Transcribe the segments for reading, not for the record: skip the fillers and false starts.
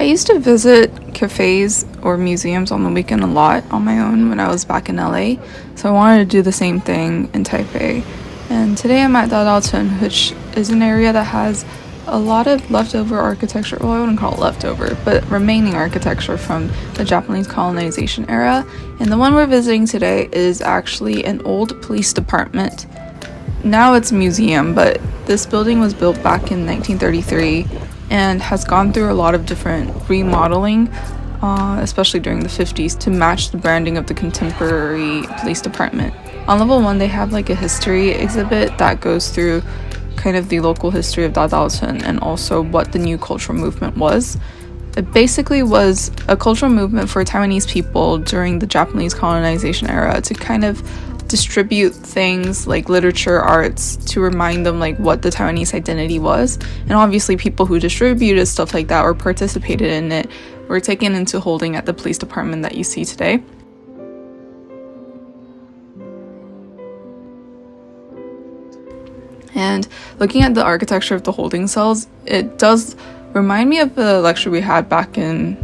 used to visit cafes or museums on the weekend a lot on my own when I was back in LA, so I wanted to do the same thing in Taipei. And today I'm at Dadaocheng, which is an area that has a lot of leftover architecture. Well, I wouldn't call it leftover, but remaining architecture from the Japanese colonization era. And the one we're visiting today is actually an old police department. Now it's a museum, but this building was built back in 1933 and has gone through a lot of different remodeling, especially during the 50s, to match the branding of the contemporary police department. On level 1, they have like a history exhibit that goes through kind of the local history of Dadaocheng and also what the new cultural movement was. It basically was a cultural movement for Taiwanese people during the Japanese colonization era to kind of distribute things like literature, arts, to remind them like what the Taiwanese identity was. And obviously people who distributed stuff like that or participated in it were taken into holding at the police department that you see today. And looking at the architecture of the holding cells, it does remind me of the lecture we had back in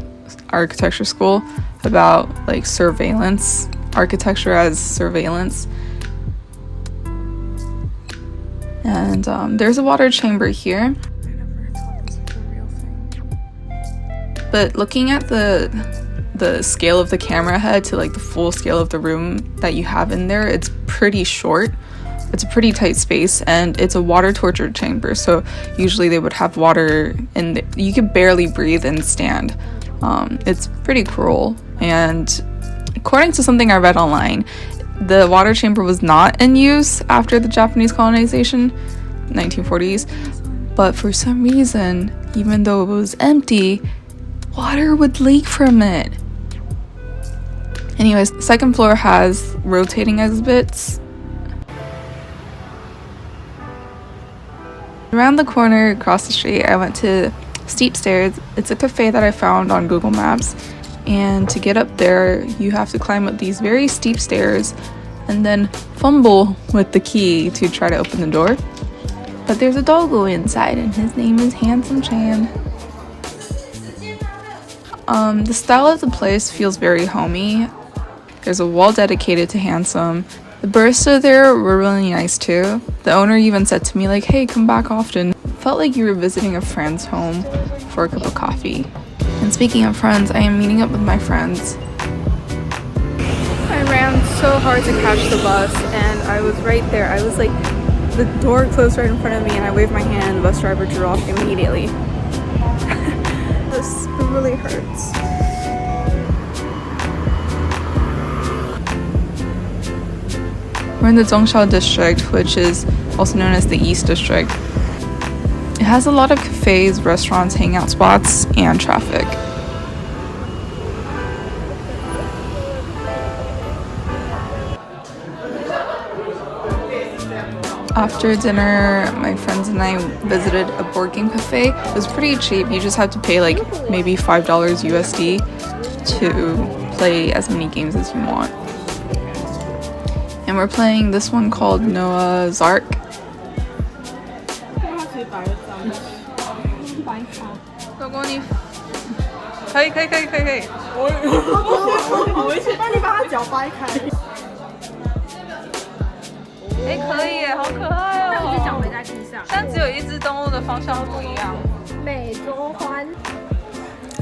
architecture school about like surveillance, architecture as surveillance. And there's a water chamber here. But looking at the scale of the camera head to like the full scale of the room that you have in there, it's pretty short. It's a pretty tight space, and it's a water torture chamber, so usually they would have water and you could barely breathe and stand. It's pretty cruel, and according to something I read online, the water chamber was not in use after the Japanese colonization, 1940s, but for some reason, even though it was empty, water would leak from it. Anyways, the second floor has rotating exhibits. Around the corner across the street, I went to Steep Stairs. It's a cafe that I found on Google Maps, and to get up there you have to climb up these very steep stairs and then fumble with the key to try to open the door. But there's a doggo inside and his name is Handsome Chan. The style of the place feels very homey. There's a wall dedicated to Handsome. The barista there were really nice too. The owner even said to me like, hey, come back often. Felt like you were visiting a friend's home for a cup of coffee. And speaking of friends, I am meeting up with my friends. I ran so hard to catch the bus and I was right there. I was like, the door closed right in front of me and I waved my hand and the bus driver drew off immediately. This really hurts. We're in the Zhongshan district, which is also known as the East District. It has a lot of cafes, restaurants, hangout spots, and traffic. After dinner, my friends and I visited a board game cafe. It was pretty cheap. You just have to pay like maybe $5 USD to play as many games as you want. And we're playing this one called Noah's Ark.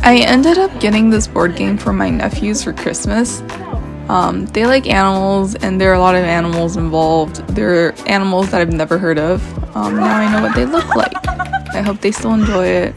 I ended up getting this board game for my nephews for Christmas. They like animals, and there are a lot of animals involved. There are animals that I've never heard of. Now I know what they look like. I hope they still enjoy it.